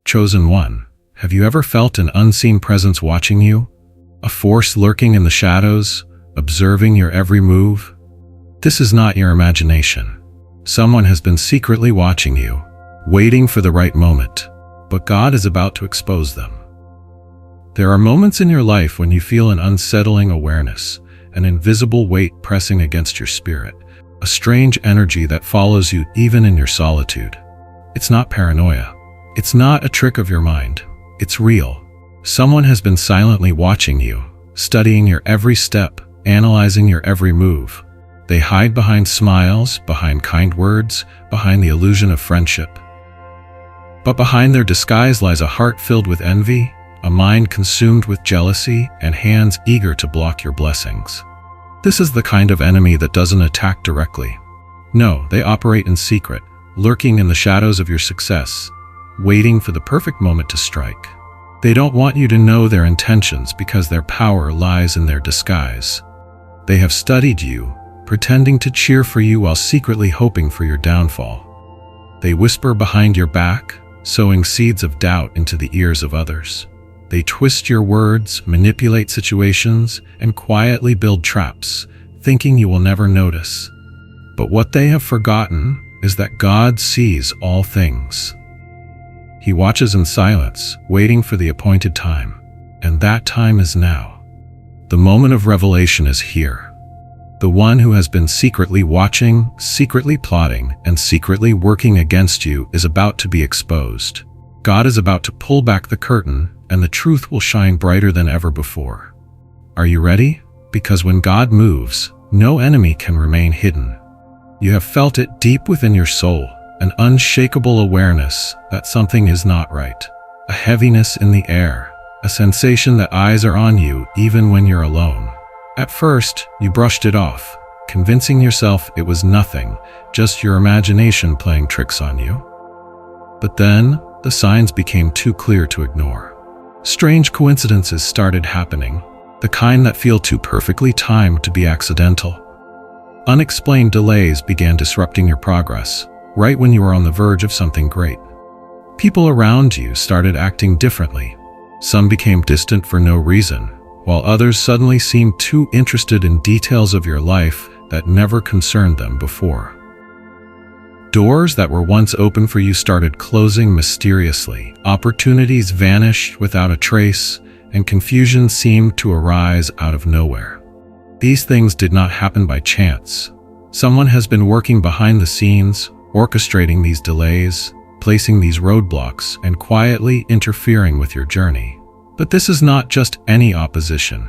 Chosen one, have you ever felt an unseen presence watching you? A force lurking in the shadows, observing your every move? This is not your imagination. Someone has been secretly watching you, waiting for the right moment, but God is about to expose them. There are moments in your life when you feel an unsettling awareness, an invisible weight pressing against your spirit, a strange energy that follows you even in your solitude. It's not paranoia. It's not a trick of your mind. It's real. Someone has been silently watching you, studying your every step, analyzing your every move. They hide behind smiles, behind kind words, behind the illusion of friendship. But behind their disguise lies a heart filled with envy, a mind consumed with jealousy, and hands eager to block your blessings. This is the kind of enemy that doesn't attack directly. No, they operate in secret, lurking in the shadows of your success, waiting for the perfect moment to strike. They don't want you to know their intentions because their power lies in their disguise. They have studied you, pretending to cheer for you while secretly hoping for your downfall. They whisper behind your back, sowing seeds of doubt into the ears of others. They twist your words, manipulate situations, and quietly build traps, thinking you will never notice. But what they have forgotten is that God sees all things. He watches in silence, waiting for the appointed time, and that time is now. The moment of revelation is here. The one who has been secretly watching, secretly plotting, and secretly working against you is about to be exposed. God is about to pull back the curtain, and the truth will shine brighter than ever before. Are you ready? Because when God moves, no enemy can remain hidden. You have felt it deep within your soul, an unshakable awareness that something is not right, a heaviness in the air, a sensation that eyes are on you even when you're alone. At first, you brushed it off, convincing yourself it was nothing, just your imagination playing tricks on you. But then, the signs became too clear to ignore. Strange coincidences started happening, the kind that feel too perfectly timed to be accidental. Unexplained delays began disrupting your progress, right when you were on the verge of something great. People around you started acting differently. Some became distant for no reason, while others suddenly seemed too interested in details of your life that never concerned them before. Doors that were once open for you started closing mysteriously. Opportunities vanished without a trace, and confusion seemed to arise out of nowhere. These things did not happen by chance. Someone has been working behind the scenes, orchestrating these delays, placing these roadblocks, and quietly interfering with your journey. But this is not just any opposition.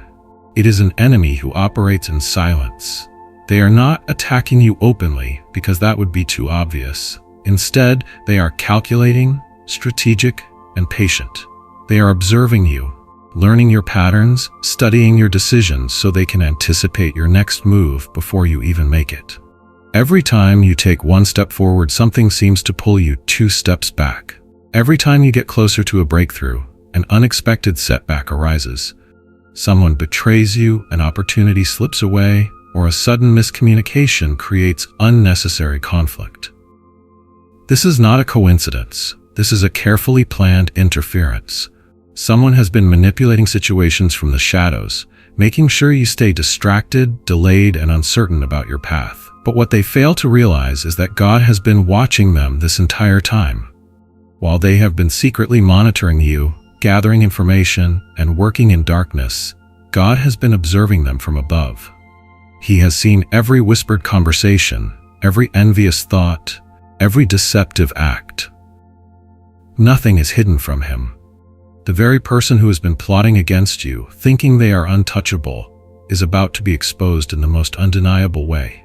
It is an enemy who operates in silence. They are not attacking you openly because that would be too obvious. Instead, they are calculating, strategic, and patient. They are observing you, learning your patterns, studying your decisions so they can anticipate your next move before you even make it. Every time you take one step forward, something seems to pull you 2 steps back. Every time you get closer to a breakthrough, an unexpected setback arises. Someone betrays you, an opportunity slips away, or a sudden miscommunication creates unnecessary conflict. This is not a coincidence. This is a carefully planned interference. Someone has been manipulating situations from the shadows, making sure you stay distracted, delayed, and uncertain about your path. But what they fail to realize is that God has been watching them this entire time. While they have been secretly monitoring you, gathering information, and working in darkness, God has been observing them from above. He has seen every whispered conversation, every envious thought, every deceptive act. Nothing is hidden from him. The very person who has been plotting against you, thinking they are untouchable, is about to be exposed in the most undeniable way.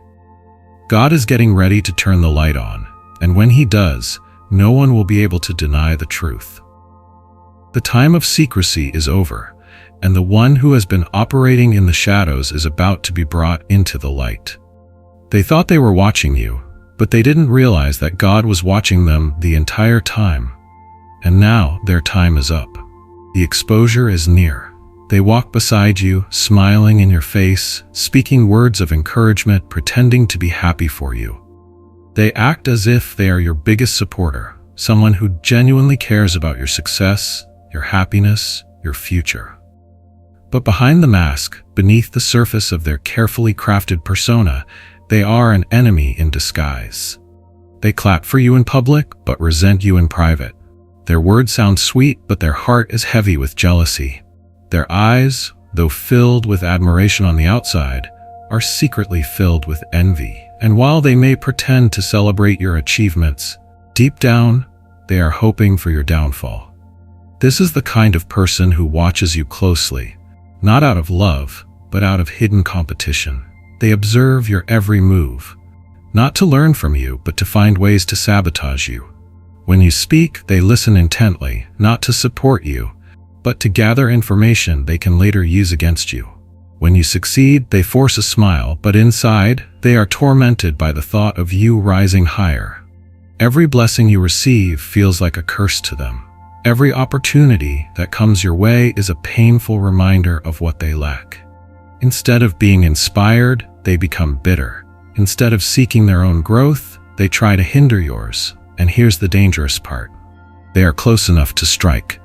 God is getting ready to turn the light on, and when he does, no one will be able to deny the truth. The time of secrecy is over, and the one who has been operating in the shadows is about to be brought into the light. They thought they were watching you, but they didn't realize that God was watching them the entire time. And now their time is up. The exposure is near. They walk beside you, smiling in your face, speaking words of encouragement, pretending to be happy for you. They act as if they are your biggest supporter, someone who genuinely cares about your success, your happiness, your future. But behind the mask, beneath the surface of their carefully crafted persona, they are an enemy in disguise. They clap for you in public, but resent you in private. Their words sound sweet, but their heart is heavy with jealousy. Their eyes, though filled with admiration on the outside, are secretly filled with envy. And while they may pretend to celebrate your achievements, deep down, they are hoping for your downfall. This is the kind of person who watches you closely, not out of love, but out of hidden competition. They observe your every move, not to learn from you, but to find ways to sabotage you. When you speak, they listen intently, not to support you, but to gather information they can later use against you. When you succeed, they force a smile, but inside, they are tormented by the thought of you rising higher. Every blessing you receive feels like a curse to them. Every opportunity that comes your way is a painful reminder of what they lack. Instead of being inspired, they become bitter. Instead of seeking their own growth, they try to hinder yours. And here's the dangerous part. They are close enough to strike.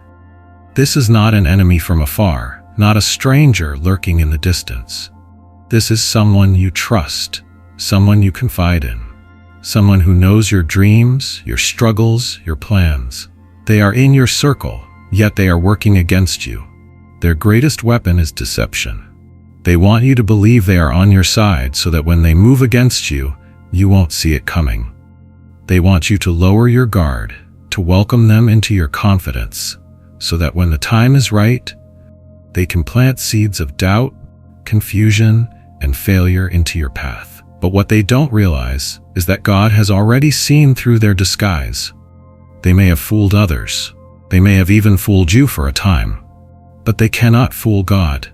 This is not an enemy from afar, not a stranger lurking in the distance. This is someone you trust, someone you confide in, someone who knows your dreams, your struggles, your plans. They are in your circle, yet they are working against you. Their greatest weapon is deception. They want you to believe they are on your side so that when they move against you, you won't see it coming. They want you to lower your guard, to welcome them into your confidence, so that when the time is right, they can plant seeds of doubt, confusion, and failure into your path. But what they don't realize is that God has already seen through their disguise. They may have fooled others. They may have even fooled you for a time. But they cannot fool God.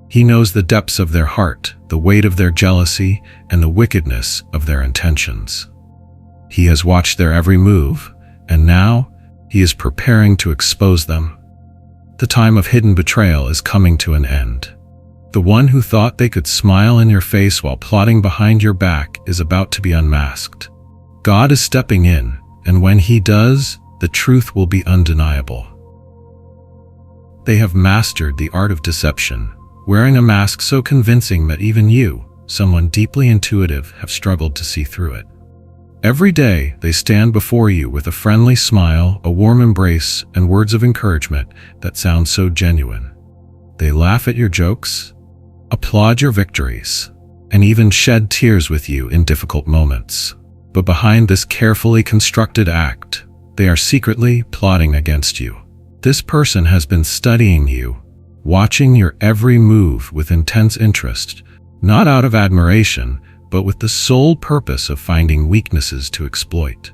He knows the depths of their heart, the weight of their jealousy, and the wickedness of their intentions. He has watched their every move, and now he is preparing to expose them. The time of hidden betrayal is coming to an end. The one who thought they could smile in your face while plotting behind your back is about to be unmasked. God is stepping in, and when he does, the truth will be undeniable. They have mastered the art of deception, wearing a mask so convincing that even you, someone deeply intuitive, have struggled to see through it. Every day, they stand before you with a friendly smile, a warm embrace, and words of encouragement that sound so genuine. They laugh at your jokes, applaud your victories, and even shed tears with you in difficult moments. But behind this carefully constructed act, they are secretly plotting against you. This person has been studying you, watching your every move with intense interest, not out of admiration, but with the sole purpose of finding weaknesses to exploit.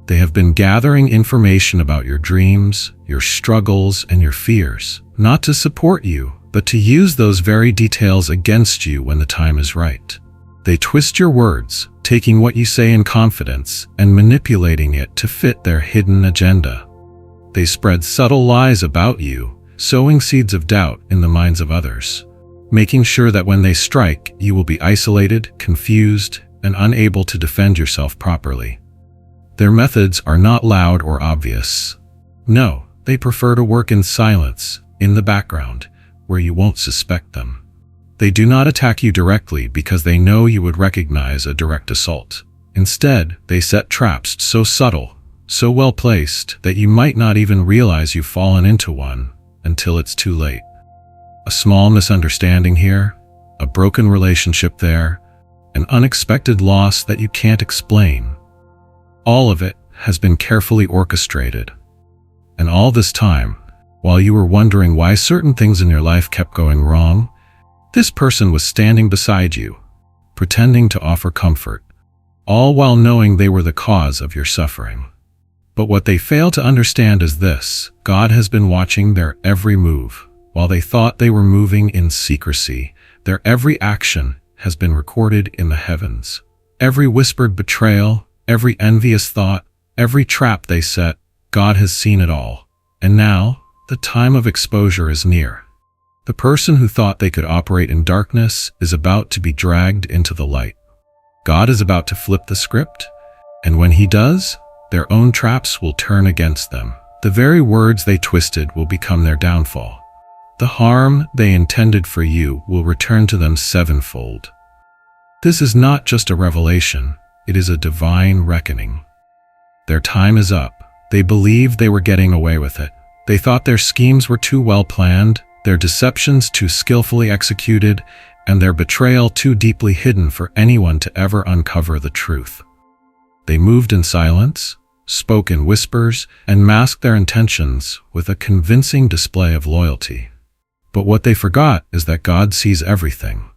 They have been gathering information about your dreams, your struggles, and your fears, not to support you, but to use those very details against you when the time is right. They twist your words, taking what you say in confidence and manipulating it to fit their hidden agenda. They spread subtle lies about you, sowing seeds of doubt in the minds of others, making sure that when they strike, you will be isolated, confused, and unable to defend yourself properly. Their methods are not loud or obvious. No, they prefer to work in silence, in the background, where you won't suspect them. They do not attack you directly because they know you would recognize a direct assault. Instead, they set traps so subtle, so well placed, that you might not even realize you've fallen into one until it's too late. A small misunderstanding here, a broken relationship there, an unexpected loss that you can't explain. All of it has been carefully orchestrated. And all this time, while you were wondering why certain things in your life kept going wrong, this person was standing beside you, pretending to offer comfort, all while knowing they were the cause of your suffering. But what they fail to understand is this: God has been watching their every move. While they thought they were moving in secrecy, their every action has been recorded in the heavens. Every whispered betrayal, every envious thought, every trap they set, God has seen it all. And now, the time of exposure is near. The person who thought they could operate in darkness is about to be dragged into the light. God is about to flip the script, and when he does, their own traps will turn against them. The very words they twisted will become their downfall. The harm they intended for you will return to them sevenfold. This is not just a revelation, it is a divine reckoning. Their time is up. They believed they were getting away with it. They thought their schemes were too well planned, their deceptions too skillfully executed, and their betrayal too deeply hidden for anyone to ever uncover the truth. They moved in silence, spoke in whispers, and masked their intentions with a convincing display of loyalty. But what they forgot is that God sees everything.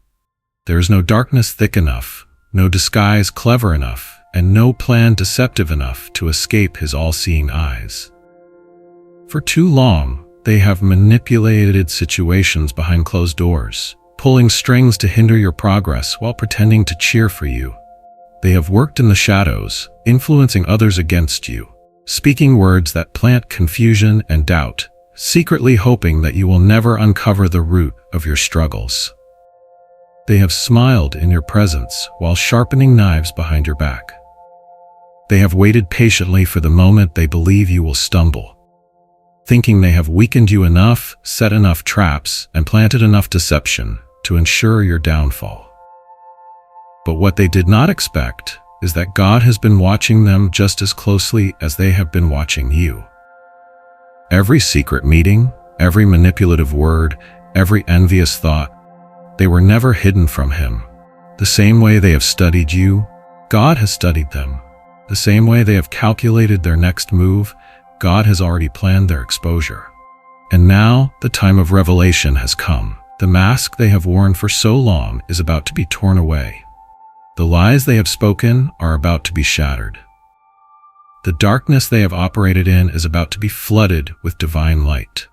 There is no darkness thick enough, no disguise clever enough, and no plan deceptive enough to escape His all-seeing eyes. For too long, they have manipulated situations behind closed doors, pulling strings to hinder your progress while pretending to cheer for you. They have worked in the shadows, influencing others against you, speaking words that plant confusion and doubt, secretly hoping that you will never uncover the root of your struggles. They have smiled in your presence while sharpening knives behind your back. They have waited patiently for the moment they believe you will stumble, thinking they have weakened you enough, set enough traps, and planted enough deception to ensure your downfall. But what they did not expect is that God has been watching them just as closely as they have been watching you. Every secret meeting, every manipulative word, every envious thought, they were never hidden from Him. The same way they have studied you, God has studied them. The same way they have calculated their next move, God has already planned their exposure. And now, the time of revelation has come. The mask they have worn for so long is about to be torn away. The lies they have spoken are about to be shattered. The darkness they have operated in is about to be flooded with divine light.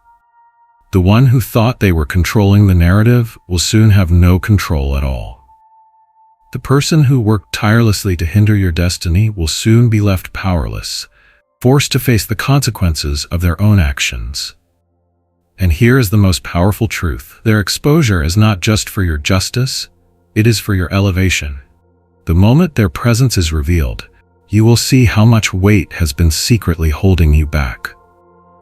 The one who thought they were controlling the narrative will soon have no control at all. The person who worked tirelessly to hinder your destiny will soon be left powerless, forced to face the consequences of their own actions. And here is the most powerful truth. Their exposure is not just for your justice, it is for your elevation. The moment their presence is revealed, you will see how much weight has been secretly holding you back.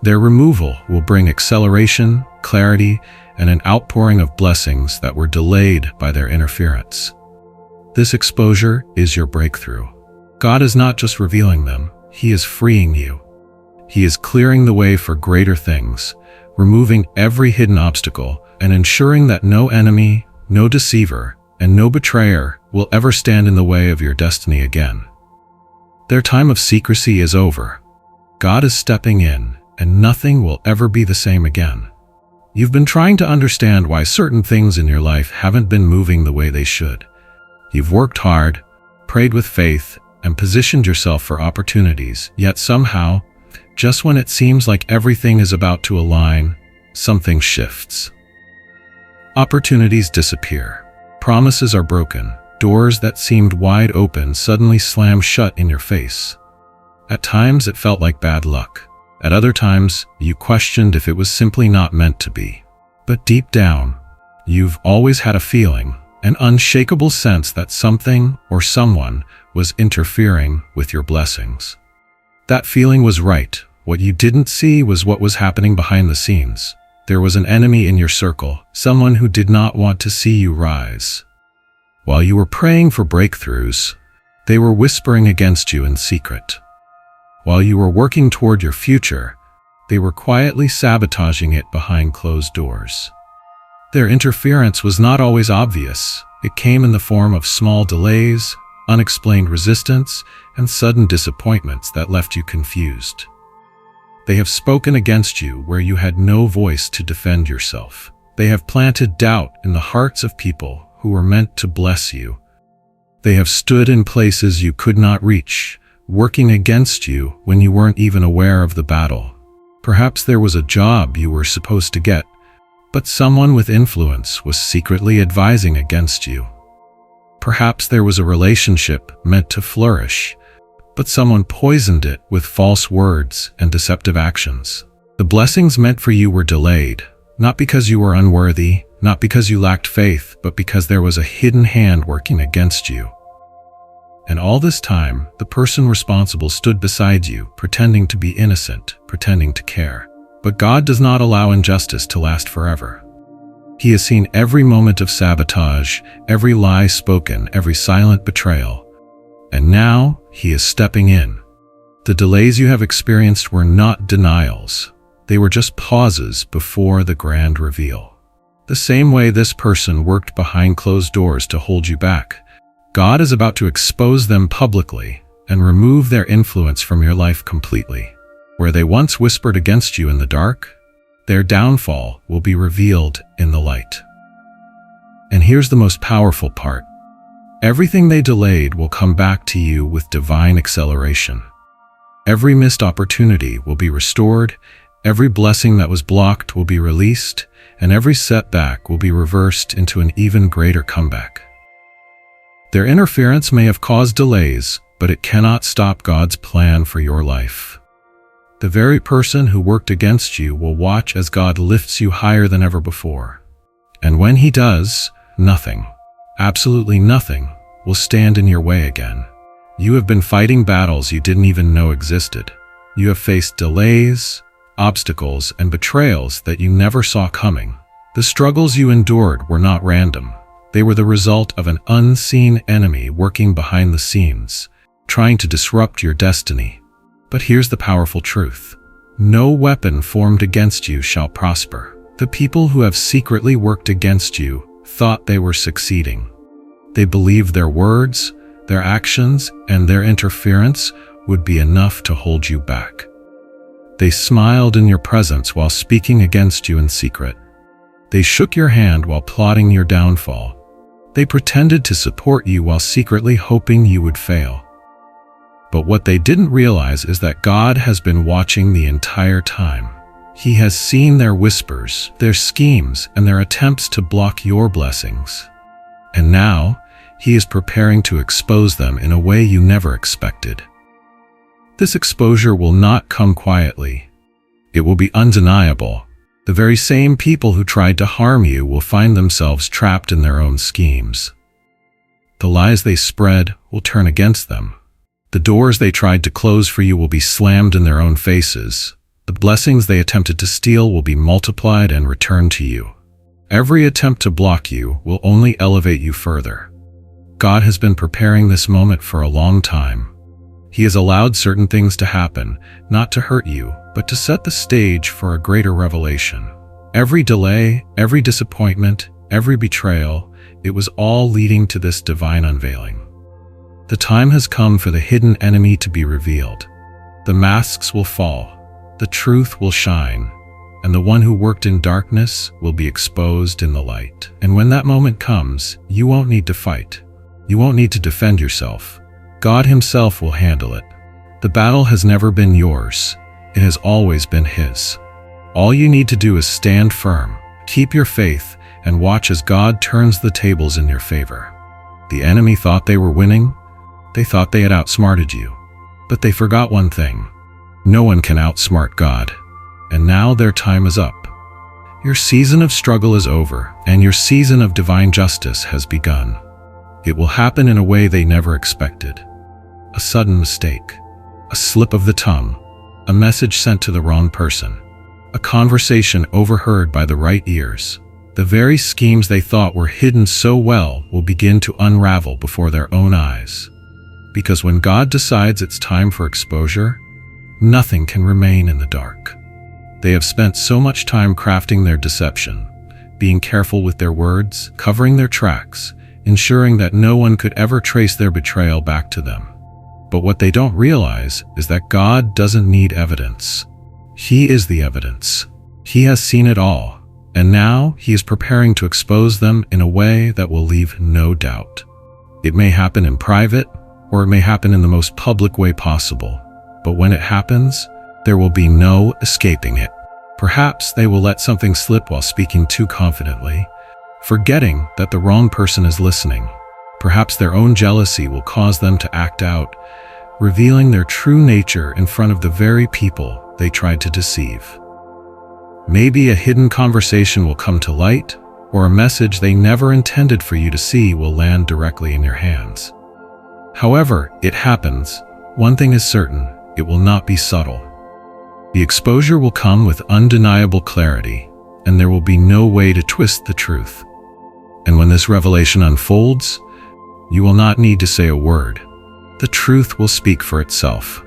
Their removal will bring acceleration, clarity, and an outpouring of blessings that were delayed by their interference. This exposure is your breakthrough. God is not just revealing them, He is freeing you. He is clearing the way for greater things, removing every hidden obstacle, and ensuring that no enemy, no deceiver, and no betrayer will ever stand in the way of your destiny again. Their time of secrecy is over. God is stepping in, and nothing will ever be the same again. You've been trying to understand why certain things in your life haven't been moving the way they should. You've worked hard, prayed with faith, and positioned yourself for opportunities, yet somehow, just when it seems like everything is about to align, something shifts. Opportunities disappear. Promises are broken. Doors that seemed wide open suddenly slam shut in your face. At times it felt like bad luck. At other times, you questioned if it was simply not meant to be. But deep down, you've always had a feeling, an unshakable sense that something or someone was interfering with your blessings. That feeling was right. What you didn't see was what was happening behind the scenes. There was an enemy in your circle, someone who did not want to see you rise. While you were praying for breakthroughs, they were whispering against you in secret. While you were working toward your future, they were quietly sabotaging it behind closed doors. Their interference was not always obvious. It came in the form of small delays, unexplained resistance, and sudden disappointments that left you confused. They have spoken against you where you had no voice to defend yourself. They have planted doubt in the hearts of people who were meant to bless you. They have stood in places you could not reach, working against you when you weren't even aware of the battle. Perhaps there was a job you were supposed to get, but someone with influence was secretly advising against you. Perhaps there was a relationship meant to flourish, but someone poisoned it with false words and deceptive actions. The blessings meant for you were delayed, not because you were unworthy, not because you lacked faith, but because there was a hidden hand working against you. And all this time, the person responsible stood beside you, pretending to be innocent, pretending to care. But God does not allow injustice to last forever. He has seen every moment of sabotage, every lie spoken, every silent betrayal. And now, He is stepping in. The delays you have experienced were not denials. They were just pauses before the grand reveal. The same way this person worked behind closed doors to hold you back, God is about to expose them publicly and remove their influence from your life completely. Where they once whispered against you in the dark, their downfall will be revealed in the light. And here's the most powerful part. Everything they delayed will come back to you with divine acceleration. Every missed opportunity will be restored, every blessing that was blocked will be released, and every setback will be reversed into an even greater comeback. Their interference may have caused delays, but it cannot stop God's plan for your life. The very person who worked against you will watch as God lifts you higher than ever before. And when He does, nothing, absolutely nothing, will stand in your way again. You have been fighting battles you didn't even know existed. You have faced delays, obstacles, and betrayals that you never saw coming. The struggles you endured were not random. They were the result of an unseen enemy working behind the scenes, trying to disrupt your destiny. But here's the powerful truth. No weapon formed against you shall prosper. The people who have secretly worked against you thought they were succeeding. They believed their words, their actions, and their interference would be enough to hold you back. They smiled in your presence while speaking against you in secret. They shook your hand while plotting your downfall. They pretended to support you while secretly hoping you would fail. But what they didn't realize is that God has been watching the entire time. He has seen their whispers, their schemes, and their attempts to block your blessings. And now, He is preparing to expose them in a way you never expected. This exposure will not come quietly. It will be undeniable. The very same people who tried to harm you will find themselves trapped in their own schemes. The lies they spread will turn against them. The doors they tried to close for you will be slammed in their own faces. The blessings they attempted to steal will be multiplied and returned to you. Every attempt to block you will only elevate you further. God has been preparing this moment for a long time. He has allowed certain things to happen, not to hurt you, but to set the stage for a greater revelation. Every delay, every disappointment, every betrayal, it was all leading to this divine unveiling. The time has come for the hidden enemy to be revealed. The masks will fall, the truth will shine, and the one who worked in darkness will be exposed in the light. And when that moment comes, you won't need to fight. You won't need to defend yourself. God Himself will handle it. The battle has never been yours. It has always been His. All you need to do is stand firm, keep your faith, and watch as God turns the tables in your favor. The enemy thought they were winning. They thought they had outsmarted you. But they forgot one thing. No one can outsmart God. And now their time is up. Your season of struggle is over, and your season of divine justice has begun. It will happen in a way they never expected. A sudden mistake, a slip of the tongue, a message sent to the wrong person, a conversation overheard by the right ears. The very schemes they thought were hidden so well will begin to unravel before their own eyes. Because when God decides it's time for exposure, nothing can remain in the dark. They have spent so much time crafting their deception, being careful with their words, covering their tracks, ensuring that no one could ever trace their betrayal back to them. But what they don't realize is that God doesn't need evidence. He is the evidence. He has seen it all, and now He is preparing to expose them in a way that will leave no doubt. It may happen in private, or it may happen in the most public way possible. But when it happens, there will be no escaping it. Perhaps they will let something slip while speaking too confidently, forgetting that the wrong person is listening. Perhaps their own jealousy will cause them to act out, revealing their true nature in front of the very people they tried to deceive. Maybe a hidden conversation will come to light, or a message they never intended for you to see will land directly in your hands. However it happens, one thing is certain: it will not be subtle. The exposure will come with undeniable clarity, and there will be no way to twist the truth. And when this revelation unfolds, you will not need to say a word. The truth will speak for itself.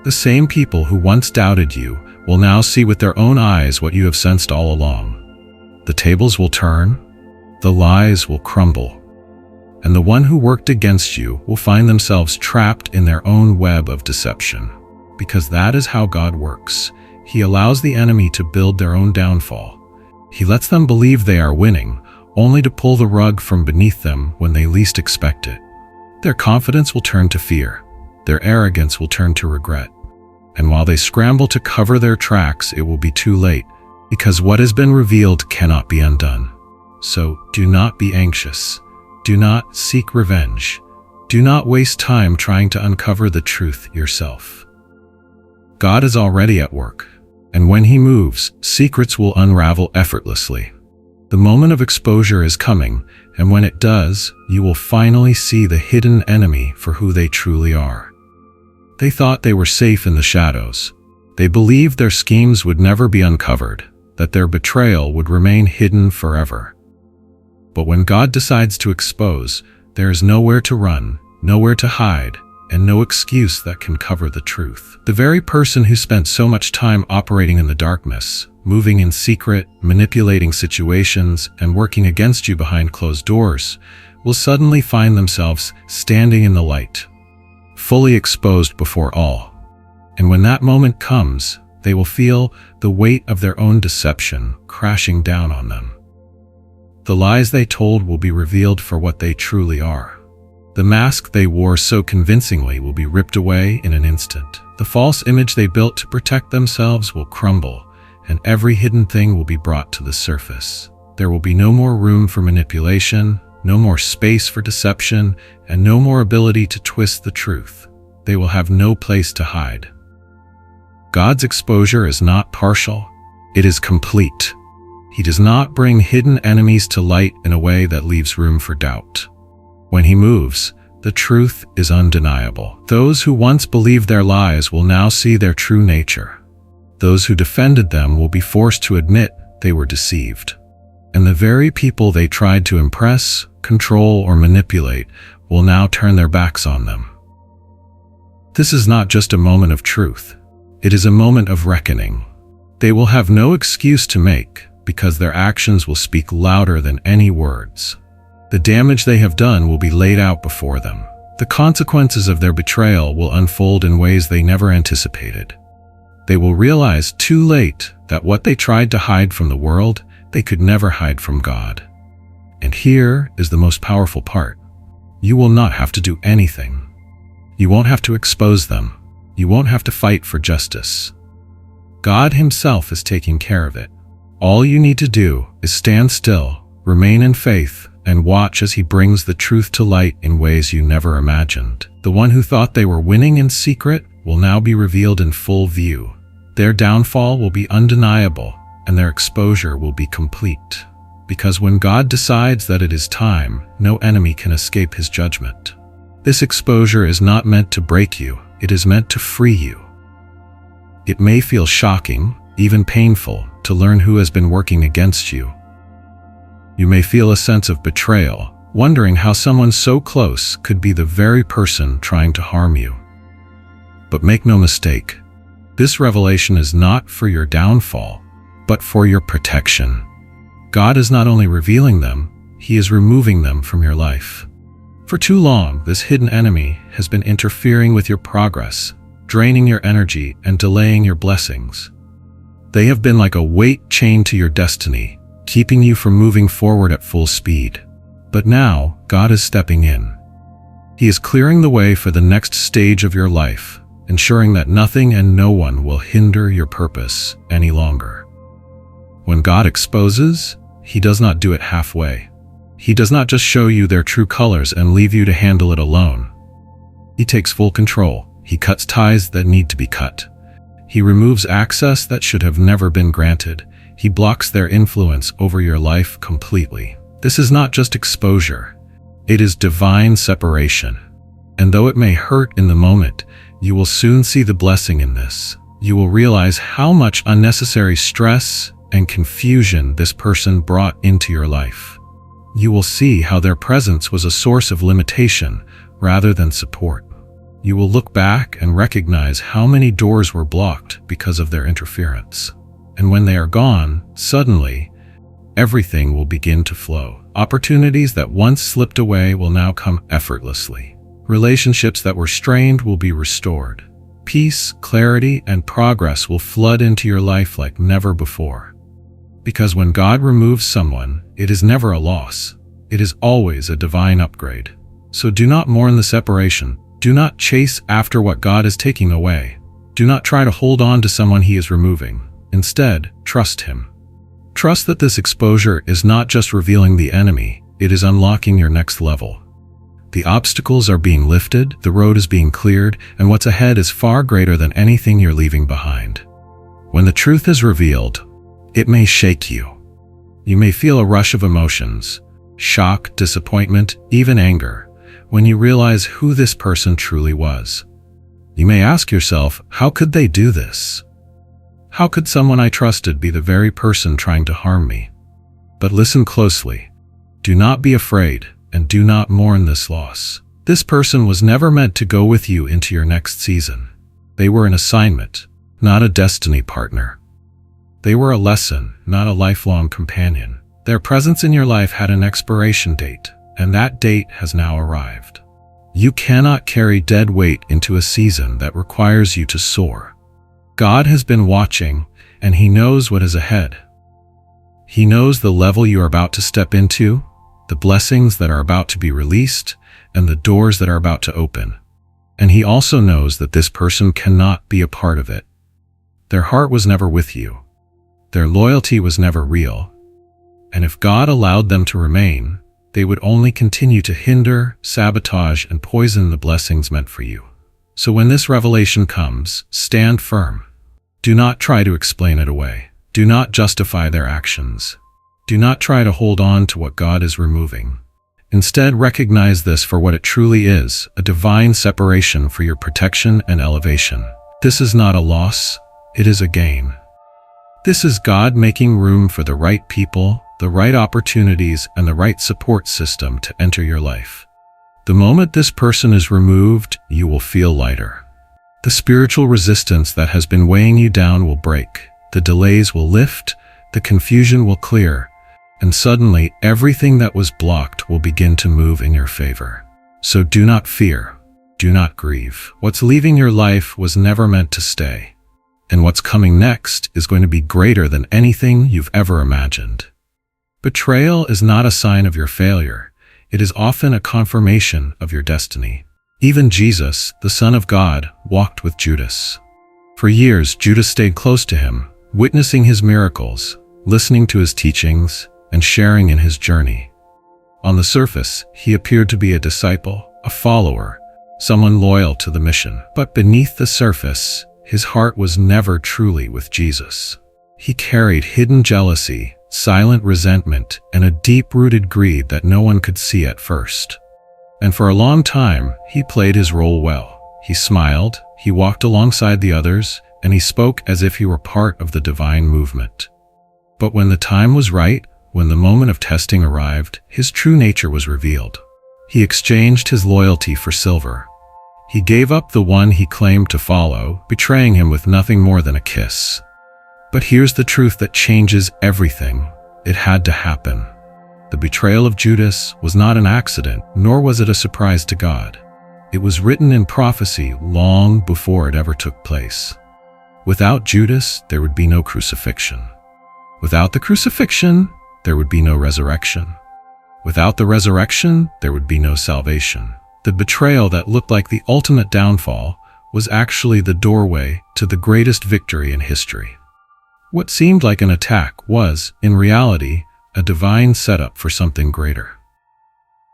The same people who once doubted you will now see with their own eyes what you have sensed all along. The tables will turn, the lies will crumble, and the one who worked against you will find themselves trapped in their own web of deception. Because that is how God works. He allows the enemy to build their own downfall. He lets them believe they are winning, only to pull the rug from beneath them when they least expect it. Their confidence will turn to fear. Their arrogance will turn to regret. And while they scramble to cover their tracks, it will be too late, because what has been revealed cannot be undone. So do not be anxious. Do not seek revenge. Do not waste time trying to uncover the truth yourself. God is already at work, and when He moves, secrets will unravel effortlessly. The moment of exposure is coming, and when it does, you will finally see the hidden enemy for who they truly are. They thought they were safe in the shadows. They believed their schemes would never be uncovered, that their betrayal would remain hidden forever. But when God decides to expose, there is nowhere to run, nowhere to hide, and no excuse that can cover the truth. The very person who spent so much time operating in the darkness, moving in secret, manipulating situations, and working against you behind closed doors, will suddenly find themselves standing in the light, fully exposed before all. And when that moment comes, they will feel the weight of their own deception crashing down on them. The lies they told will be revealed for what they truly are. The mask they wore so convincingly will be ripped away in an instant. The false image they built to protect themselves will crumble, and every hidden thing will be brought to the surface. There will be no more room for manipulation, no more space for deception, and no more ability to twist the truth. They will have no place to hide. God's exposure is not partial, it is complete. He does not bring hidden enemies to light in a way that leaves room for doubt. When He moves, the truth is undeniable. Those who once believed their lies will now see their true nature. Those who defended them will be forced to admit they were deceived. And the very people they tried to impress, control, or manipulate will now turn their backs on them. This is not just a moment of truth. It is a moment of reckoning. They will have no excuse to make, because their actions will speak louder than any words. The damage they have done will be laid out before them. The consequences of their betrayal will unfold in ways they never anticipated. They will realize too late that what they tried to hide from the world, they could never hide from God. And here is the most powerful part. You will not have to do anything. You won't have to expose them. You won't have to fight for justice. God Himself is taking care of it. All you need to do is stand still, remain in faith, and watch as He brings the truth to light in ways you never imagined. The one who thought they were winning in secret will now be revealed in full view. Their downfall will be undeniable, and their exposure will be complete. Because when God decides that it is time, no enemy can escape His judgment. This exposure is not meant to break you, it is meant to free you. It may feel shocking, even painful, to learn who has been working against you. You may feel a sense of betrayal, wondering how someone so close could be the very person trying to harm you. But make no mistake, this revelation is not for your downfall, but for your protection. God is not only revealing them, He is removing them from your life. For too long, this hidden enemy has been interfering with your progress, draining your energy and delaying your blessings. They have been like a weight chained to your destiny, keeping you from moving forward at full speed. But now, God is stepping in. He is clearing the way for the next stage of your life, ensuring that nothing and no one will hinder your purpose any longer. When God exposes, He does not do it halfway. He does not just show you their true colors and leave you to handle it alone. He takes full control. He cuts ties that need to be cut. He removes access that should have never been granted. He blocks their influence over your life completely. This is not just exposure. It is divine separation. And though it may hurt in the moment, you will soon see the blessing in this. You will realize how much unnecessary stress and confusion this person brought into your life. You will see how their presence was a source of limitation rather than support. You will look back and recognize how many doors were blocked because of their interference. And when they are gone, suddenly, everything will begin to flow. Opportunities that once slipped away will now come effortlessly. Relationships that were strained will be restored. Peace, clarity, and progress will flood into your life like never before. Because when God removes someone, it is never a loss. It is always a divine upgrade. So do not mourn the separation. Do not chase after what God is taking away. Do not try to hold on to someone He is removing. Instead, trust Him. Trust that this exposure is not just revealing the enemy, it is unlocking your next level. The obstacles are being lifted, the road is being cleared, and what's ahead is far greater than anything you're leaving behind. When the truth is revealed, it may shake you. You may feel a rush of emotions, shock, disappointment, even anger, when you realize who this person truly was. You may ask yourself, how could they do this? How could someone I trusted be the very person trying to harm me? But listen closely. Do not be afraid, and do not mourn this loss. This person was never meant to go with you into your next season. They were an assignment, not a destiny partner. They were a lesson, not a lifelong companion. Their presence in your life had an expiration date, and that date has now arrived. You cannot carry dead weight into a season that requires you to soar. God has been watching, and He knows what is ahead. He knows the level you are about to step into, the blessings that are about to be released, and the doors that are about to open. And He also knows that this person cannot be a part of it. Their heart was never with you. Their loyalty was never real. And if God allowed them to remain, they would only continue to hinder, sabotage, and poison the blessings meant for you. So when this revelation comes, stand firm. Do not try to explain it away. Do not justify their actions. Do not try to hold on to what God is removing. Instead, recognize this for what it truly is, a divine separation for your protection and elevation. This is not a loss, it is a gain. This is God making room for the right people, the right opportunities, and the right support system to enter your life. The moment this person is removed, you will feel lighter. The spiritual resistance that has been weighing you down will break. The delays will lift, the confusion will clear, and suddenly everything that was blocked will begin to move in your favor. So do not fear. Do not grieve. What's leaving your life was never meant to stay. And what's coming next is going to be greater than anything you've ever imagined. Betrayal is not a sign of your failure. It is often a confirmation of your destiny. Even Jesus, the Son of God, walked with Judas. For years, Judas stayed close to Him, witnessing His miracles, listening to His teachings, and sharing in His journey. On the surface, he appeared to be a disciple, a follower, someone loyal to the mission. But beneath the surface, his heart was never truly with Jesus. He carried hidden jealousy, silent resentment, and a deep-rooted greed that no one could see at first. And for a long time, he played his role well. He smiled, he walked alongside the others, and he spoke as if he were part of the divine movement. But when the time was right, when the moment of testing arrived, his true nature was revealed. He exchanged his loyalty for silver. He gave up the one he claimed to follow, betraying him with nothing more than a kiss. But here's the truth that changes everything. It had to happen. The betrayal of Judas was not an accident, nor was it a surprise to God. It was written in prophecy long before it ever took place. Without Judas, there would be no crucifixion. Without the crucifixion, there would be no resurrection. Without the resurrection, there would be no salvation. The betrayal that looked like the ultimate downfall was actually the doorway to the greatest victory in history. What seemed like an attack was, in reality, a divine setup for something greater.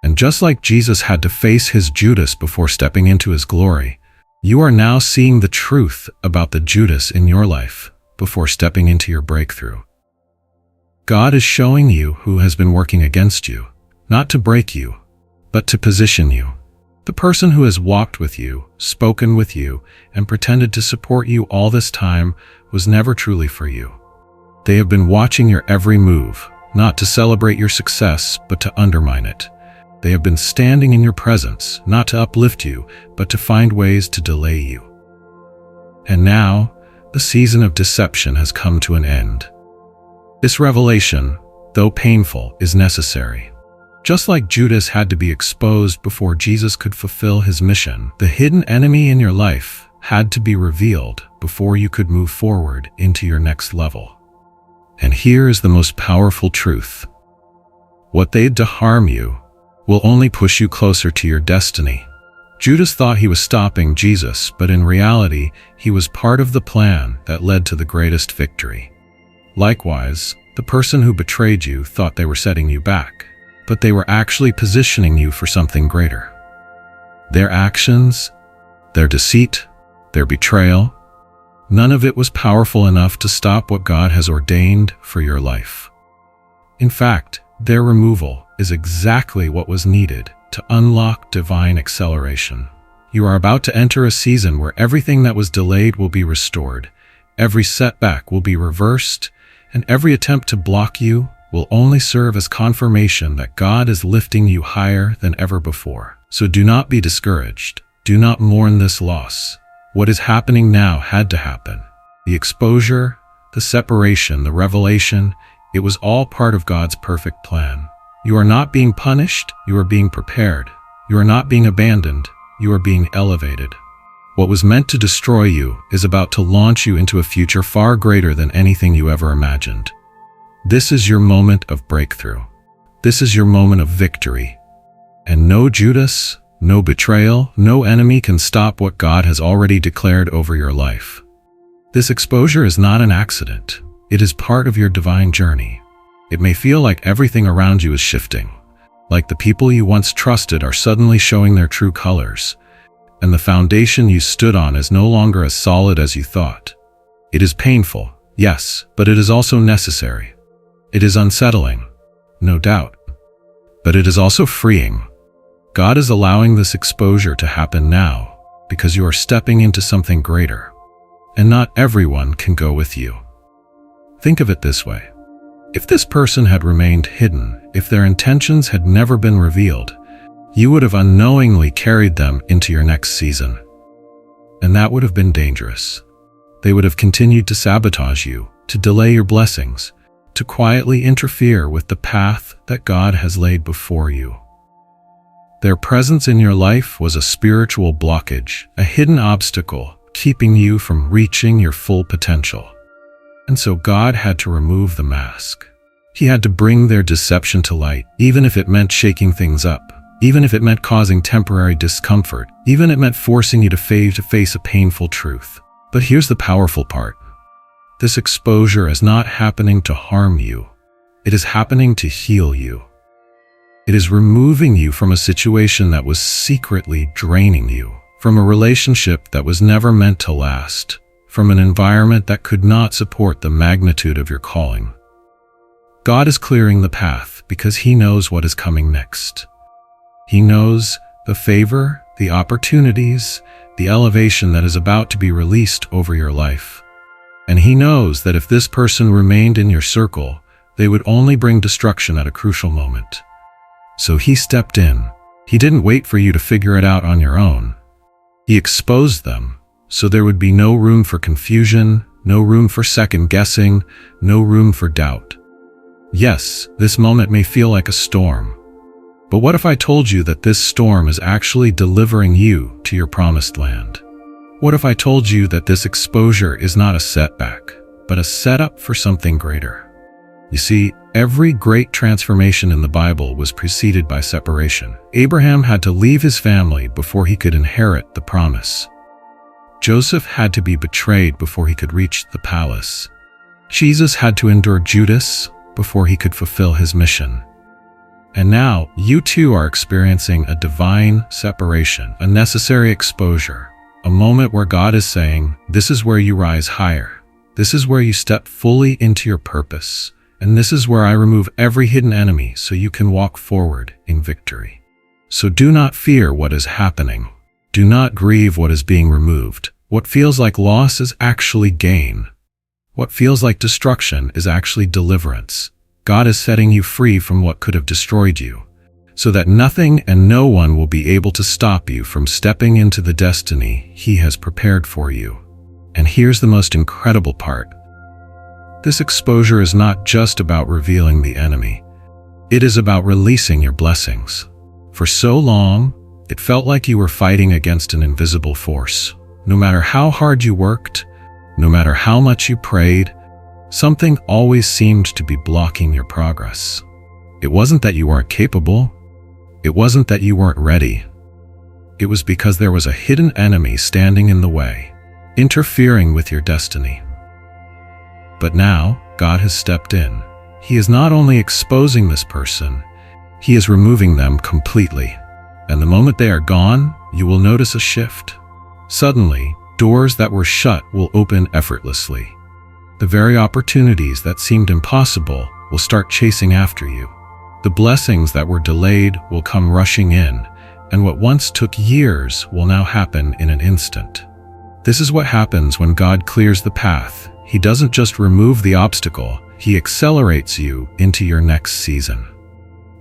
And just like Jesus had to face his Judas before stepping into his glory, you are now seeing the truth about the Judas in your life before stepping into your breakthrough. God is showing you who has been working against you, not to break you, but to position you. The person who has walked with you, spoken with you, and pretended to support you all this time was never truly for you. They have been watching your every move, not to celebrate your success, but to undermine it. They have been standing in your presence, not to uplift you, but to find ways to delay you. And now, the season of deception has come to an end. This revelation, though painful, is necessary. Just like Judas had to be exposed before Jesus could fulfill his mission, the hidden enemy in your life had to be revealed before you could move forward into your next level. And here is the most powerful truth. What they did to harm you will only push you closer to your destiny. Judas thought he was stopping Jesus, but in reality, he was part of the plan that led to the greatest victory. Likewise, the person who betrayed you thought they were setting you back, but they were actually positioning you for something greater. Their actions, their deceit, their betrayal, none of it was powerful enough to stop what God has ordained for your life. In fact, their removal is exactly what was needed to unlock divine acceleration. You are about to enter a season where everything that was delayed will be restored, every setback will be reversed, and every attempt to block you will only serve as confirmation that God is lifting you higher than ever before. So do not be discouraged. Do not mourn this loss. What is happening now had to happen. The exposure, the separation, the revelation, it was all part of God's perfect plan. You are not being punished, you are being prepared. You are not being abandoned, you are being elevated. What was meant to destroy you is about to launch you into a future far greater than anything you ever imagined. This is your moment of breakthrough. This is your moment of victory. And no Judas, no betrayal, no enemy can stop what God has already declared over your life. This exposure is not an accident. It is part of your divine journey. It may feel like everything around you is shifting, like the people you once trusted are suddenly showing their true colors, and the foundation you stood on is no longer as solid as you thought. It is painful, yes, but it is also necessary. It is unsettling, no doubt, but it is also freeing. God is allowing this exposure to happen now because you are stepping into something greater, and not everyone can go with you. Think of it this way. If this person had remained hidden, if their intentions had never been revealed, you would have unknowingly carried them into your next season. And that would have been dangerous. They would have continued to sabotage you, to delay your blessings, to quietly interfere with the path that God has laid before you. Their presence in your life was a spiritual blockage, a hidden obstacle, keeping you from reaching your full potential. And so God had to remove the mask. He had to bring their deception to light, even if it meant shaking things up, even if it meant causing temporary discomfort, even if it meant forcing you to face a painful truth. But here's the powerful part. This exposure is not happening to harm you. It is happening to heal you. It is removing you from a situation that was secretly draining you, from a relationship that was never meant to last, from an environment that could not support the magnitude of your calling. God is clearing the path because He knows what is coming next. He knows the favor, the opportunities, the elevation that is about to be released over your life. And He knows that if this person remained in your circle, they would only bring destruction at a crucial moment. So He stepped in. He didn't wait for you to figure it out on your own. He exposed them, so there would be no room for confusion, no room for second guessing, no room for doubt. Yes, this moment may feel like a storm. But what if I told you that this storm is actually delivering you to your promised land? What if I told you that this exposure is not a setback, but a setup for something greater? You see, every great transformation in the Bible was preceded by separation. Abraham had to leave his family before he could inherit the promise. Joseph had to be betrayed before he could reach the palace. Jesus had to endure Judas before he could fulfill his mission. And now, you too are experiencing a divine separation, a necessary exposure, a moment where God is saying, this is where you rise higher. This is where you step fully into your purpose. And this is where I remove every hidden enemy so you can walk forward in victory. So do not fear what is happening. Do not grieve what is being removed. What feels like loss is actually gain. What feels like destruction is actually deliverance. God is setting you free from what could have destroyed you, so that nothing and no one will be able to stop you from stepping into the destiny He has prepared for you. And here's the most incredible part. This exposure is not just about revealing the enemy. It is about releasing your blessings. For so long, it felt like you were fighting against an invisible force. No matter how hard you worked, no matter how much you prayed, something always seemed to be blocking your progress. It wasn't that you weren't capable. It wasn't that you weren't ready. It was because there was a hidden enemy standing in the way, interfering with your destiny. But now, God has stepped in. He is not only exposing this person, He is removing them completely. And the moment they are gone, you will notice a shift. Suddenly, doors that were shut will open effortlessly. The very opportunities that seemed impossible will start chasing after you. The blessings that were delayed will come rushing in, and what once took years will now happen in an instant. This is what happens when God clears the path. He doesn't just remove the obstacle, He accelerates you into your next season.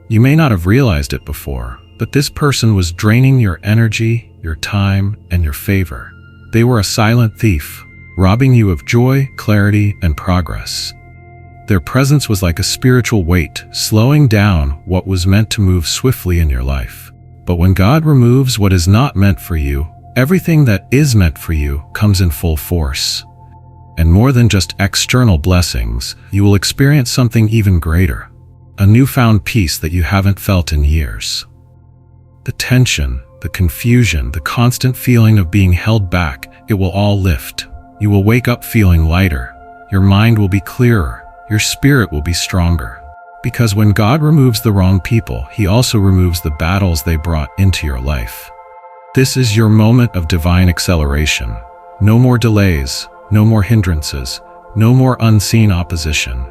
You may not have realized it before, but this person was draining your energy, your time, and your favor. They were a silent thief, robbing you of joy, clarity, and progress. Their presence was like a spiritual weight, slowing down what was meant to move swiftly in your life. But when God removes what is not meant for you, everything that is meant for you comes in full force. And more than just external blessings, you will experience something even greater, a newfound peace that you haven't felt in years. The tension, the confusion, the constant feeling of being held back, it will all lift. You will wake up feeling lighter. Your mind will be clearer. Your spirit will be stronger. Because when God removes the wrong people, He also removes the battles they brought into your life. This is your moment of divine acceleration. No more delays, no more hindrances, no more unseen opposition.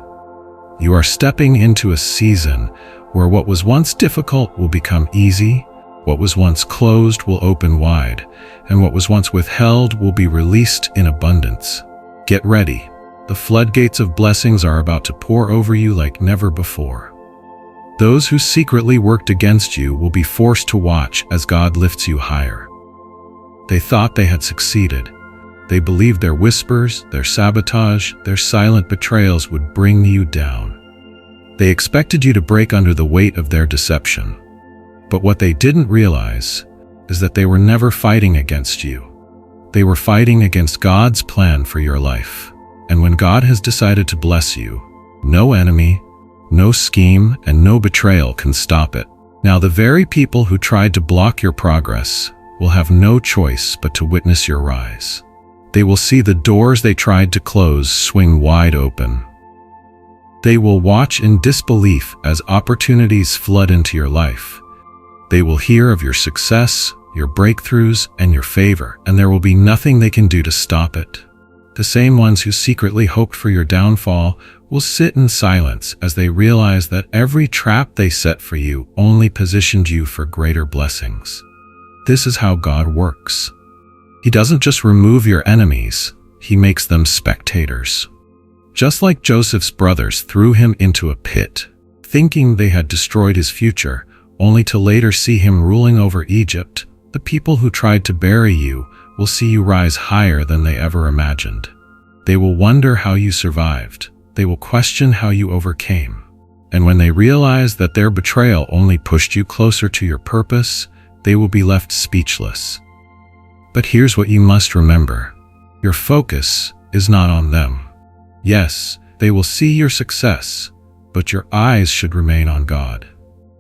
You are stepping into a season where what was once difficult will become easy, what was once closed will open wide, and what was once withheld will be released in abundance. Get ready. The floodgates of blessings are about to pour over you like never before. Those who secretly worked against you will be forced to watch as God lifts you higher. They thought they had succeeded. They believed their whispers, their sabotage, their silent betrayals would bring you down. They expected you to break under the weight of their deception. But what they didn't realize is that they were never fighting against you. They were fighting against God's plan for your life. And when God has decided to bless you, no enemy, no scheme, and no betrayal can stop it. Now the very people who tried to block your progress will have no choice but to witness your rise. They will see the doors they tried to close swing wide open. They will watch in disbelief as opportunities flood into your life. They will hear of your success, your breakthroughs, and your favor, and there will be nothing they can do to stop it. The same ones who secretly hoped for your downfall will sit in silence as they realize that every trap they set for you only positioned you for greater blessings. This is how God works. He doesn't just remove your enemies, He makes them spectators. Just like Joseph's brothers threw him into a pit, thinking they had destroyed his future, only to later see him ruling over Egypt, the people who tried to bury you will see you rise higher than they ever imagined. They will wonder how you survived. They will question how you overcame. And when they realize that their betrayal only pushed you closer to your purpose, they will be left speechless. But here's what you must remember. Your focus is not on them. Yes, they will see your success, but your eyes should remain on God.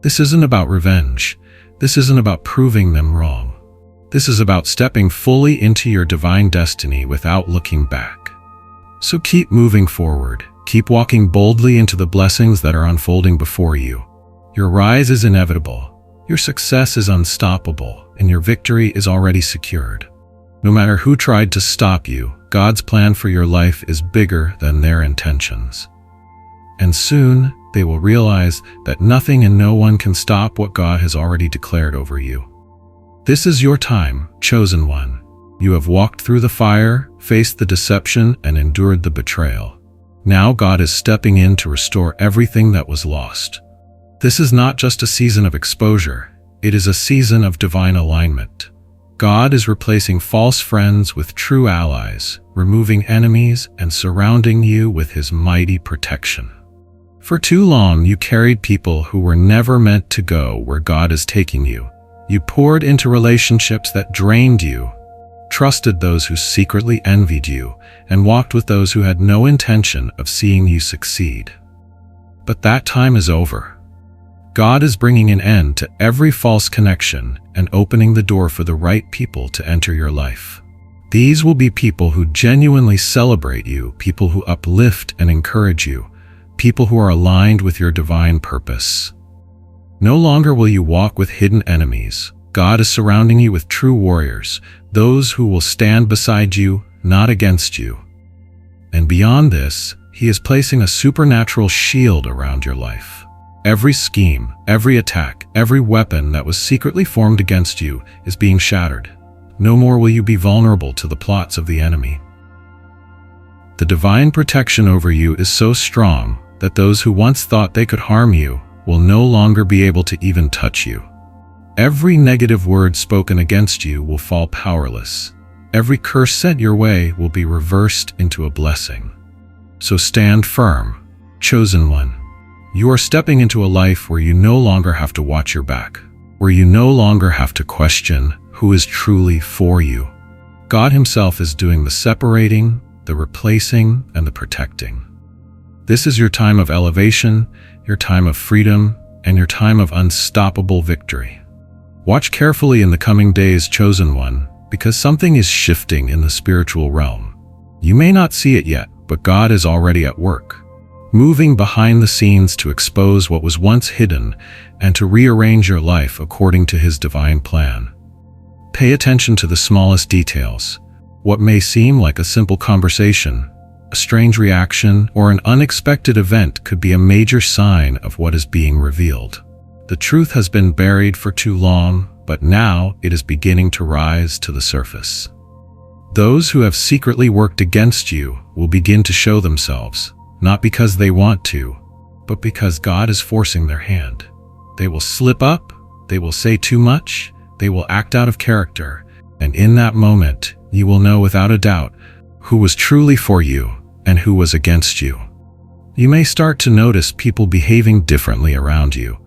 This isn't about revenge. This isn't about proving them wrong. This is about stepping fully into your divine destiny without looking back. So keep moving forward. Keep walking boldly into the blessings that are unfolding before you. Your rise is inevitable. Your success is unstoppable, and your victory is already secured. No matter who tried to stop you, God's plan for your life is bigger than their intentions. And soon, They will realize that nothing and no one can stop what God has already declared over you. This is your time, chosen one. You have walked through the fire, faced the deception, and endured the betrayal. Now God is stepping in to restore everything that was lost. This is not just a season of exposure, it is a season of divine alignment. God is replacing false friends with true allies, removing enemies, and surrounding you with His mighty protection. For too long, you carried people who were never meant to go where God is taking you. You poured into relationships that drained you, trusted those who secretly envied you, and walked with those who had no intention of seeing you succeed. But that time is over. God is bringing an end to every false connection and opening the door for the right people to enter your life. These will be people who genuinely celebrate you, people who uplift and encourage you, people who are aligned with your divine purpose. No longer will you walk with hidden enemies. God is surrounding you with true warriors, those who will stand beside you, not against you. And beyond this, He is placing a supernatural shield around your life. Every scheme, every attack, every weapon that was secretly formed against you is being shattered. No more will you be vulnerable to the plots of the enemy. The divine protection over you is so strong that those who once thought they could harm you will no longer be able to even touch you. Every negative word spoken against you will fall powerless. Every curse sent your way will be reversed into a blessing. So stand firm, chosen one. You are stepping into a life where you no longer have to watch your back, where you no longer have to question who is truly for you. God Himself is doing the separating, the replacing, and the protecting. This is your time of elevation, your time of freedom, and your time of unstoppable victory. Watch carefully in the coming days, chosen one, because something is shifting in the spiritual realm. You may not see it yet, but God is already at work, moving behind the scenes to expose what was once hidden and to rearrange your life according to His divine plan. Pay attention to the smallest details. What may seem like a simple conversation, a strange reaction, or an unexpected event could be a major sign of what is being revealed. The truth has been buried for too long, but now it is beginning to rise to the surface. Those who have secretly worked against you will begin to show themselves, not because they want to, but because God is forcing their hand. They will slip up, they will say too much, they will act out of character, and in that moment, you will know without a doubt who was truly for you and who was against you. You may start to notice people behaving differently around you.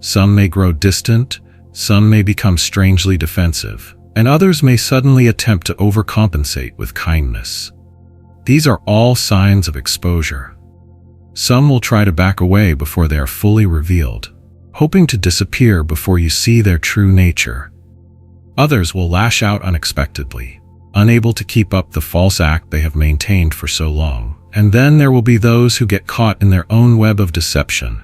Some may grow distant, some may become strangely defensive, and others may suddenly attempt to overcompensate with kindness. These are all signs of exposure. Some will try to back away before they are fully revealed, hoping to disappear before you see their true nature. Others will lash out unexpectedly, unable to keep up the false act they have maintained for so long. And then there will be those who get caught in their own web of deception,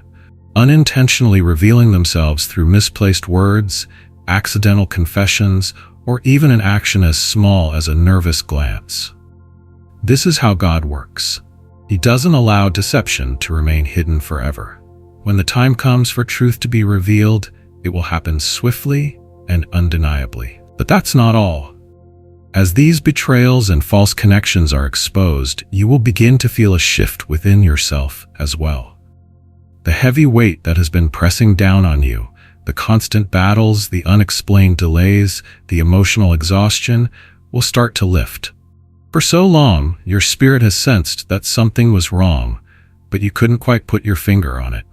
unintentionally revealing themselves through misplaced words, accidental confessions, or even an action as small as a nervous glance. This is how God works. He doesn't allow deception to remain hidden forever. When the time comes for truth to be revealed, it will happen swiftly and undeniably. But that's not all. As these betrayals and false connections are exposed, you will begin to feel a shift within yourself as well. The heavy weight that has been pressing down on you, the constant battles, the unexplained delays, the emotional exhaustion, will start to lift. For so long, your spirit has sensed that something was wrong, but you couldn't quite put your finger on it.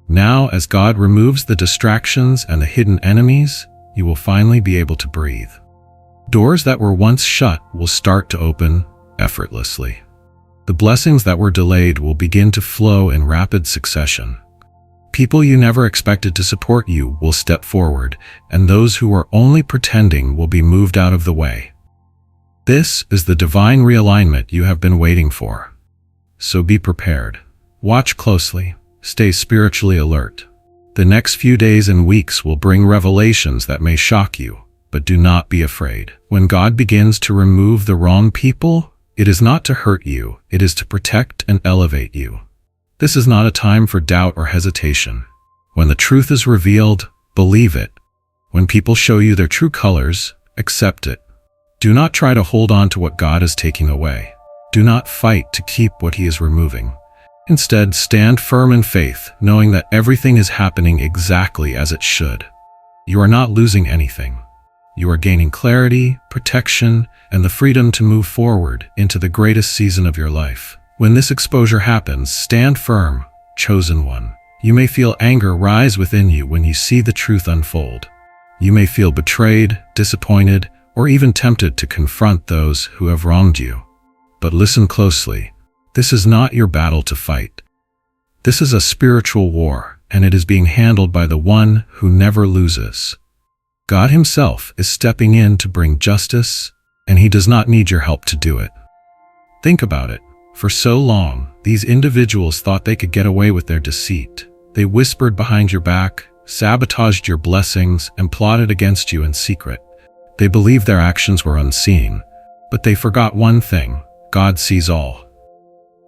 Now, as God removes the distractions and the hidden enemies, you will finally be able to breathe. Doors that were once shut will start to open effortlessly. The blessings that were delayed will begin to flow in rapid succession. People you never expected to support you will step forward, and those who were only pretending will be moved out of the way. This is the divine realignment you have been waiting for. So be prepared. Watch closely. Stay spiritually alert. The next few days and weeks will bring revelations that may shock you, but do not be afraid. When God begins to remove the wrong people, it is not to hurt you, it is to protect and elevate you. This is not a time for doubt or hesitation. When the truth is revealed, believe it. When people show you their true colors, accept it. Do not try to hold on to what God is taking away. Do not fight to keep what He is removing. Instead, stand firm in faith, knowing that everything is happening exactly as it should. You are not losing anything. You are gaining clarity, protection, and the freedom to move forward into the greatest season of your life. When this exposure happens, stand firm, chosen one. You may feel anger rise within you when you see the truth unfold. You may feel betrayed, disappointed, or even tempted to confront those who have wronged you. But listen closely. This is not your battle to fight. This is a spiritual war, and it is being handled by the one who never loses. God Himself is stepping in to bring justice, and He does not need your help to do it. Think about it. For so long, these individuals thought they could get away with their deceit. They whispered behind your back, sabotaged your blessings, and plotted against you in secret. They believed their actions were unseen, but they forgot one thing: God sees all.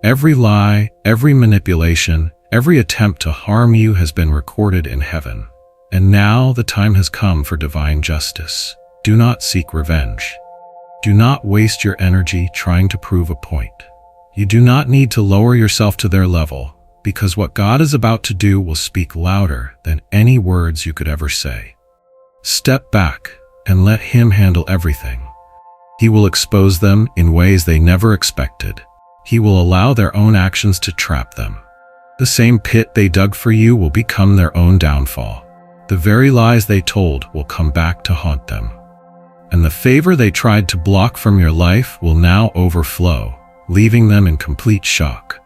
Every lie, every manipulation, every attempt to harm you has been recorded in heaven. And now the time has come for divine justice. Do not seek revenge. Do not waste your energy trying to prove a point. You do not need to lower yourself to their level, because what God is about to do will speak louder than any words you could ever say. Step back and let Him handle everything. He will expose them in ways they never expected. He will allow their own actions to trap them. The same pit they dug for you will become their own downfall. The very lies they told will come back to haunt them. And the favor they tried to block from your life will now overflow, leaving them in complete shock.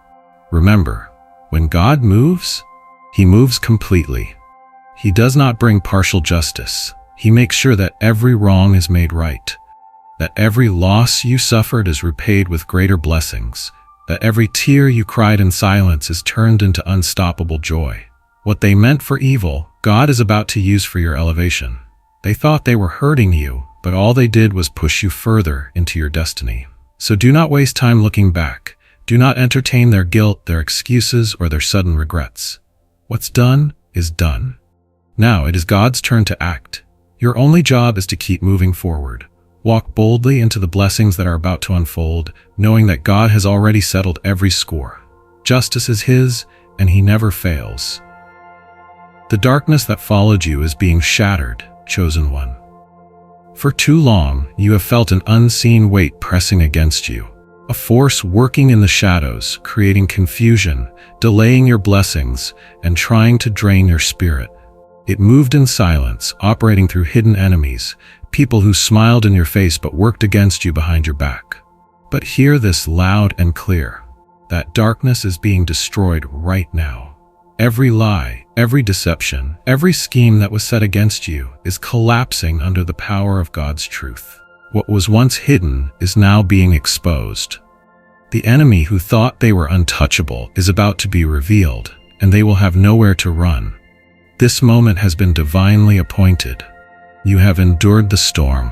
Remember, when God moves, He moves completely. He does not bring partial justice. He makes sure that every wrong is made right, that every loss you suffered is repaid with greater blessings, that every tear you cried in silence is turned into unstoppable joy. What they meant for evil, God is about to use for your elevation. They thought they were hurting you, but all they did was push you further into your destiny. So do not waste time looking back. Do not entertain their guilt, their excuses, or their sudden regrets. What's done is done. Now it is God's turn to act. Your only job is to keep moving forward. Walk boldly into the blessings that are about to unfold, knowing that God has already settled every score. Justice is His, and He never fails. The darkness that followed you is being shattered, chosen one. For too long, you have felt an unseen weight pressing against you, a force working in the shadows, creating confusion, delaying your blessings, and trying to drain your spirit. It moved in silence, operating through hidden enemies, people who smiled in your face but worked against you behind your back. But hear this loud and clear: that darkness is being destroyed right now. Every lie, every deception, every scheme that was set against you is collapsing under the power of God's truth. What was once hidden is now being exposed. The enemy who thought they were untouchable is about to be revealed, and they will have nowhere to run. This moment has been divinely appointed. You have endured the storm.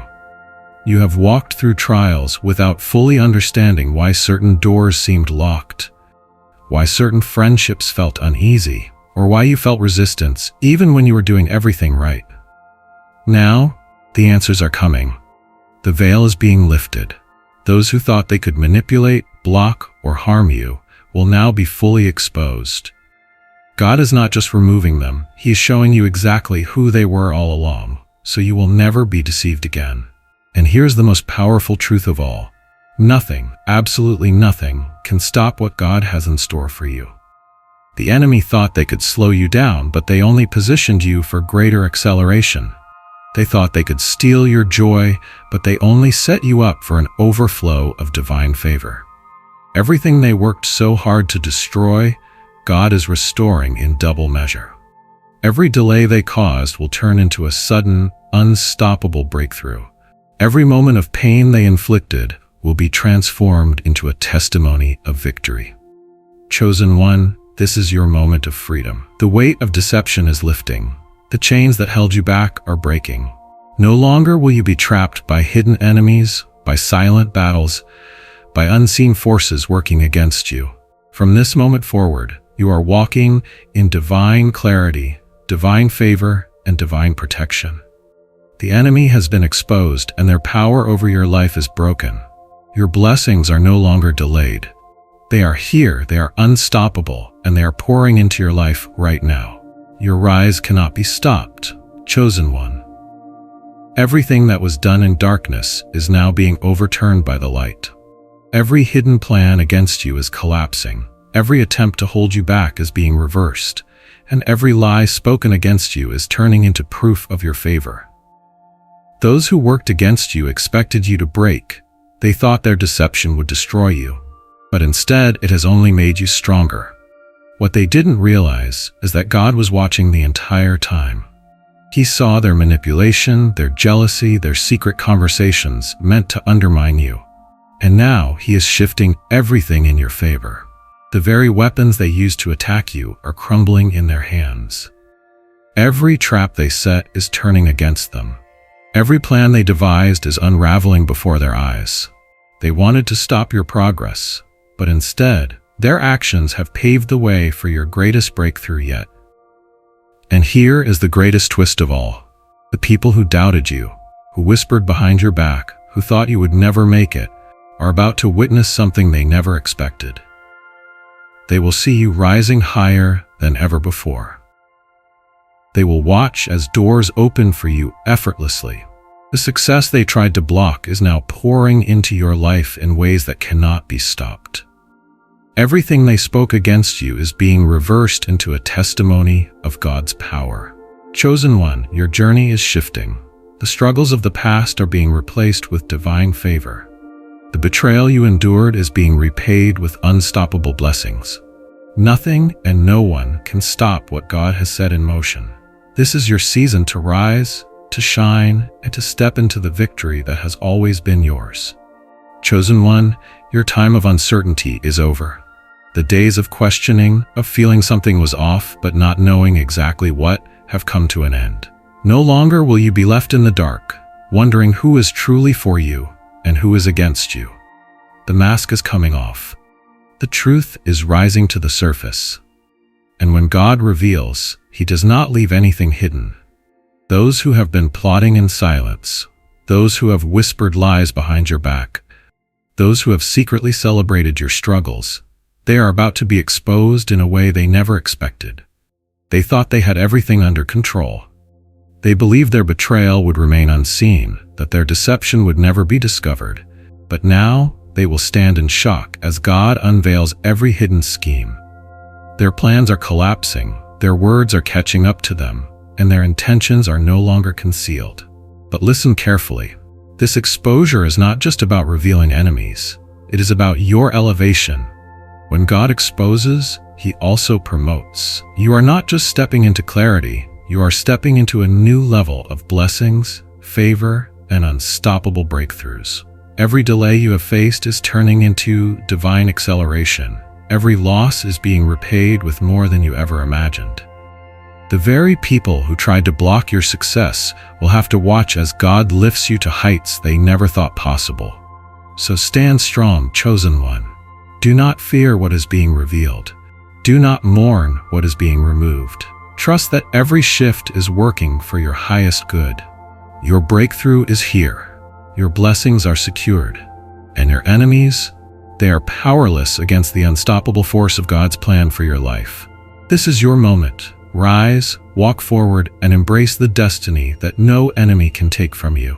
You have walked through trials without fully understanding why certain doors seemed locked, why certain friendships felt uneasy, or why you felt resistance even when you were doing everything right. Now, the answers are coming. The veil is being lifted. Those who thought they could manipulate, block, or harm you will now be fully exposed. God is not just removing them, He is showing you exactly who they were all along, so you will never be deceived again. And here's the most powerful truth of all: nothing, absolutely nothing, can stop what God has in store for you. The enemy thought they could slow you down, but they only positioned you for greater acceleration. They thought they could steal your joy, but they only set you up for an overflow of divine favor. Everything they worked so hard to destroy, God is restoring in double measure. Every delay they caused will turn into a sudden, unstoppable breakthrough. Every moment of pain they inflicted will be transformed into a testimony of victory. Chosen one, this is your moment of freedom. The weight of deception is lifting. The chains that held you back are breaking. No longer will you be trapped by hidden enemies, by silent battles, by unseen forces working against you. From this moment forward, You are walking in divine clarity, divine favor, and divine protection. The enemy has been exposed and their power over your life is broken. Your blessings are no longer delayed. They are here, they are unstoppable, and they are pouring into your life right now. Your rise cannot be stopped, chosen one. Everything that was done in darkness is now being overturned by the light. Every hidden plan against you is collapsing. Every attempt to hold you back is being reversed, and every lie spoken against you is turning into proof of your favor. Those who worked against you expected you to break. They thought their deception would destroy you, but instead it has only made you stronger. What they didn't realize is that God was watching the entire time. He saw their manipulation, their jealousy, their secret conversations meant to undermine you. And now He is shifting everything in your favor. The very weapons they used to attack you are crumbling in their hands. Every trap they set is turning against them. Every plan they devised is unraveling before their eyes. They wanted to stop your progress, but instead, their actions have paved the way for your greatest breakthrough yet. And here is the greatest twist of all. The people who doubted you, who whispered behind your back, who thought you would never make it, are about to witness something they never expected. They will see you rising higher than ever before. They will watch as doors open for you effortlessly. The success they tried to block is now pouring into your life in ways that cannot be stopped. Everything they spoke against you is being reversed into a testimony of God's power. Chosen one, your journey is shifting. The struggles of the past are being replaced with divine favor. The betrayal you endured is being repaid with unstoppable blessings. Nothing and no one can stop what God has set in motion. This is your season to rise, to shine, and to step into the victory that has always been yours. Chosen one, your time of uncertainty is over. The days of questioning, of feeling something was off but not knowing exactly what, have come to an end. No longer will you be left in the dark, wondering who is truly for you and who is against you. The mask is coming off. The truth is rising to the surface. And when God reveals, He does not leave anything hidden. Those who have been plotting in silence, those who have whispered lies behind your back, those who have secretly celebrated your struggles, they are about to be exposed in a way they never expected. They thought they had everything under control. They believed their betrayal would remain unseen, that their deception would never be discovered. But now, they will stand in shock as God unveils every hidden scheme. Their plans are collapsing, their words are catching up to them, and their intentions are no longer concealed. But listen carefully. This exposure is not just about revealing enemies. It is about your elevation. When God exposes, He also promotes. You are not just stepping into clarity, you are stepping into a new level of blessings, favor, and unstoppable breakthroughs. Every delay you have faced is turning into divine acceleration. Every loss is being repaid with more than you ever imagined. The very people who tried to block your success will have to watch as God lifts you to heights they never thought possible. So stand strong, chosen one. Do not fear what is being revealed. Do not mourn what is being removed. Trust that every shift is working for your highest good. Your breakthrough is here. Your blessings are secured. And your enemies, they are powerless against the unstoppable force of God's plan for your life. This is your moment. Rise, walk forward, and embrace the destiny that no enemy can take from you.